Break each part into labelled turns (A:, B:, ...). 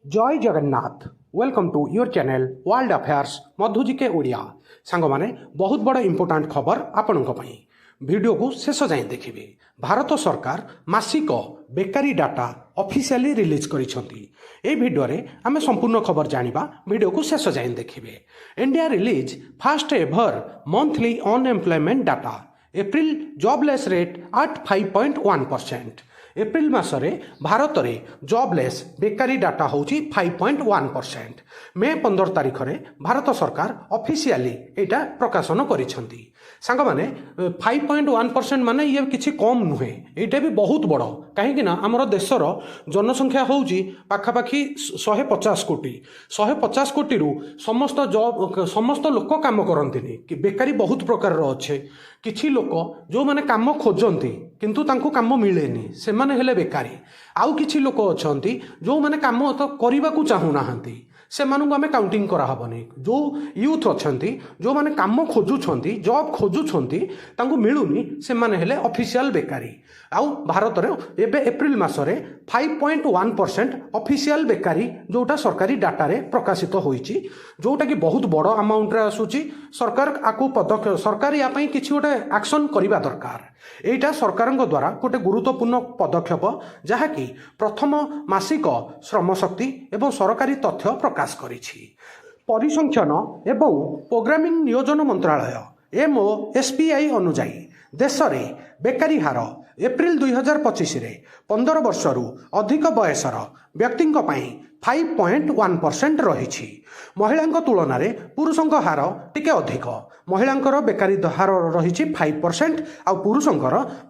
A: जय Jagannath. Welcome to your channel world affairs Madhuji के ओडिया। सांग माने बहुत बड़ इंपोर्टाट खबर आपण वीडियो को शेष जाए देखिए। भारत सरकार मासिक बेकारी डाटा ऑफिशियली रिलीज करिसेंती। ए वीडियो रे आमे संपूर्ण खबर जानिबा। वीडियो को शेष जाए देखिए। India release first ever monthly unemployment data. April jobless rate at 5.1%। April मासरे भारत में जॉबलेस बेकारी डाटा होची 5.1%। मे 15 तारिख रे भारत सरकार ऑफिशियली एटा प्रकाशन करिसेंती। सांग माने 5.1% माने ये किछि कम नुहे, एटा भी बहुत बड़। कहीं ना आमर देशर जनसंख्या होची पाखापाखि 150 कोटी। 150 कोटी रु समस्त लोक काम करंतिनी कि बेकारी बहुत प्रकार अच्छे। किछि लोक जो माने काम खोजंती किंतु तांको काम मिलेनी, से माने हेले बेकारी। आउ किछि लोक अछंती जो माने काम तो करिबा को चाहू नाहंती, से मानू आमे काउंटिंग करा हबनी। जो यूथ अछंती जो माने काम खोजुछंती, जॉब खोजुछंती, तांको मिलुनी, से माने हेले ऑफिशियल बेकारी। आउ भारत रे एबे एप्रिल मासरे 5.1% ऑफिशियल बेकारी जोटा सरकारी डाटा रे प्रकाशित होईची, जोटा कि बहुत बड़ अमाउंट रे आसुची। सरकार आकु पदक्षेप सरकार या पई किछि गोटे एक्शन करिबा दरकार। एटा सरकारक द्वारा गोटे गुरुत्वपूर्ण पदक्षेप, जहाँकि प्रथम मासिक श्रम शक्ति एवं सरकारी तथ्य प्रकाश करिछि। परिसंख्यान एवं प्रोग्रामिंग नियोजन मंत्रालय MoSPI अनुजाई देश में बेकारी हार एप्रिल 2025 रे 15 वर्षरु अधिक बयसर व्यक्ति 5.1% रही। महिला तुलन में पुरुषों हार टिके अधिक। महिलांकर बेकारी हार रही 5% आ पुरुषों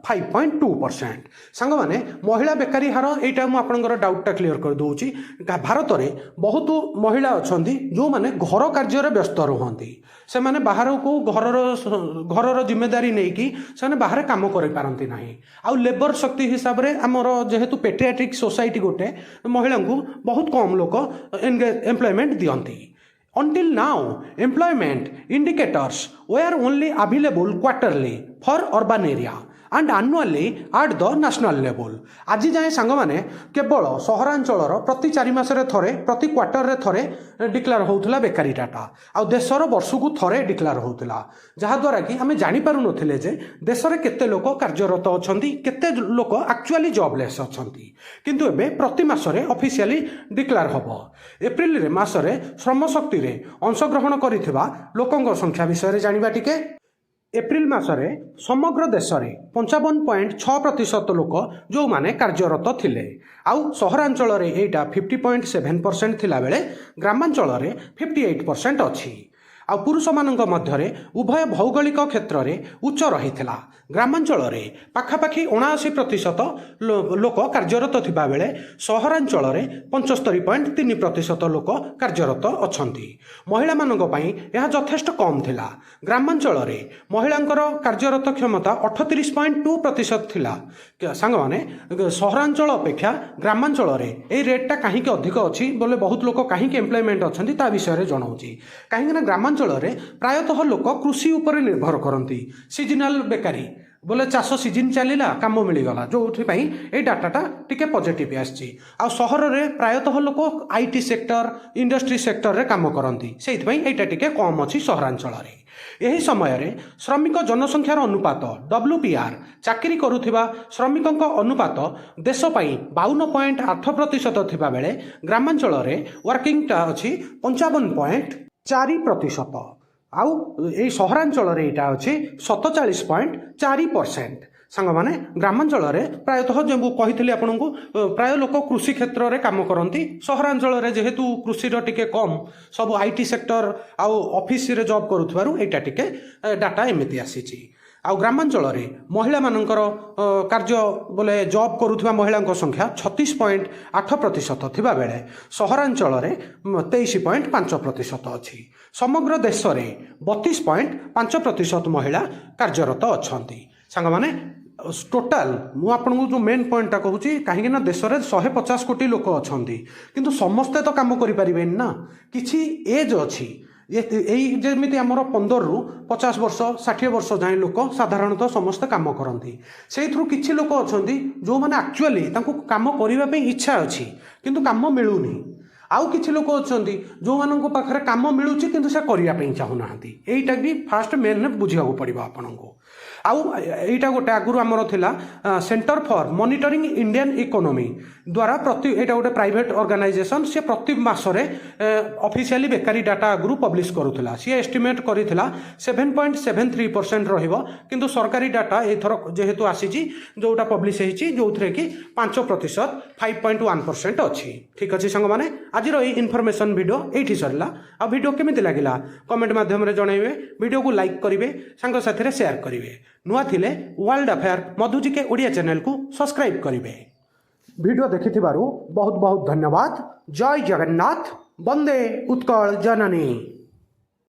A: 5.2%। सांग माने महिला बेकारी हार एटा मु आपनकर डाउटटा क्लियर कर दूची। भारत में बहुत महिला अछंती जो माने घर कार्य रे व्यस्त रहंती। से माने बाहर को घरर जिम्मेदारी नहीं कि से बाहर काम कर पारंती नाही। आउ लेबर शक्ति हिसाब रे हमर जेहेतु पेट्रियाटिक सोसाइटी गोटे महिला को बहुत कम लोक employment दियंती। Until now, employment indicators were only available quarterly for urban area and annually at the national level. आज जाए सांग माने केवल सहरांचलर प्रति 4 मासरे थरे, प्रति क्वार्टर रे थरे डिक्लेयर होउथला बेकारी डाटा। आ देशर वर्षकु थरे डिक्लेयर होउथला, जहाँ द्वारा कि आमे जानि पारु नथिले जे देशरे केते लोक कार्यरत अछंती, केते लोक एक्चुअली जॉबलेस अछंती। किंतु एबे प्रति मासरे ऑफिशियली डिक्लेयर होबो। एप्रिल रे मासरे श्रम शक्ति रे अंशग्रहण करिथिबा लोकंक संख्या विषय रे जानिबा टिके। एप्रिल मासरे समग्र देश में 55.6% लोक जो माने कार्यरत थिले। आउ सहरांचल रे एटा 50.7% थिला बेले ग्रामांचल रे 58% अछि। आ पुरुष मानक मध्यरे उभय भौगोलिक क्षेत्र में उच्च रही। ग्रामांचल रे पाखापाखि 79% लोक कार्यरत थिबा बेले सहरांचल रे 75.3% लोक कार्यरत अछंती। महिला मानक पई यह यथेष्ट कम थिला। ग्रामांचल रे महिलांकर कार्यरत क्षमता 38.2% थिला। सांग माने सहरांचल अपेक्षा ग्रामांचल रे ए रेटटा काहे के अधिक अछि बोले बहुत लोक काहे के एम्प्लॉयमेंट अछंती ता विषय रे जणाउची। काहे ना ग्रामांचल रे प्रायतः लोक कृषि उपर निर्भर करती। सीजनाल बेकारी बोले चाष सीजन चलला काम मिलगला, जो ये डाटाटा टिके पॉजिटिव आसी। आ सहर में प्रायतः लोक IT सेक्टर इंडस्ट्री सेक्टर रे काम करती, से यहाँ टिके कम अच्छी सहरांचल रे। यही समय रे श्रमिक जनसंख्यार अनुपात WPR चाकरी करुथिबा श्रमिकों अनुपात देश पई 52.8% थिबा बेले ग्रामांचल रे वर्किंगटा अछि 55.4%। आउ ये सहरांचल रे एटा अछि 47.4%। सांग माने ग्रामांचल रे प्रायतः जो कही आपको प्राय लोक कृषि क्षेत्र में काम करती। सहरांचल रे जेहेतु कृषि टिके कम, सब IT सेक्टर आउ ऑफिस रे जॉब करुथबारु एटा टिके डाटा एमिति आसीची। आउ ग्रामांचल रे महिला मानकर कार्य बोले जॉब करुथबा महिलांक संख्या 36.8% थिबा बेले सहरांचल रे 23.5% अछि। समग्र देश रे 32.5% महिला कार्यरत अछंती। सांग माने टोटाल मु आपको जो मेन पॉइंटा कहूँ कहीं देश में 150 कोटी लोक अच्छा, किंतु समस्ते तो काम करें ना। किसी एज अच्छी जमी आमर 15 रु 50 वर्ष 60 वर्ष जाए लोक साधारणतः समस्ते काम करती। से किसी लोक अच्छा जो मैंने एक्चुअली काम करने इच्छा अच्छी किंतु काम मिलूनी। आउ किछि लोक अछंती जो मानक पाखरे काम मिलुछि किंतु से करिया पई चाहुनाहांती एटा भी फास्ट मेन बुझियाको पड़िबो आपनको आउ एटा गोटे आगुरु आमर थिला centre for monitoring Indian economy द्वारा प्रति एटा गोटे प्राइवेट ऑर्गेनाइजेशन से प्रति मासरे ऑफिशियली बेकारी डाटा आगुरु पब्लिश करूथला सी एस्टिमेट करिथिला 7.73% रहिबो किंतु सरकारी डाटा एथर जेहेतु आसीची जोटा पब्लिश हेची जोथरे कि 5% 5.1% अछि ठीक अछि संग माने आज रो इनफॉरमेशन वीडियो एठी सरला आ वीडियो केमिति लागिला कमेंट माध्यम रे जणाइबे वीडियो को लाइक करिवे संग साथी रे शेयर करिवे नुआ थिले वर्ल्ड अफेयर मधुजी के ओडिया चैनल को सब्सक्राइब करिवे वीडियो देखिथिबारु बहुत बहुत धन्यवाद जय जगन्नाथ वंदे उत्कल जननी।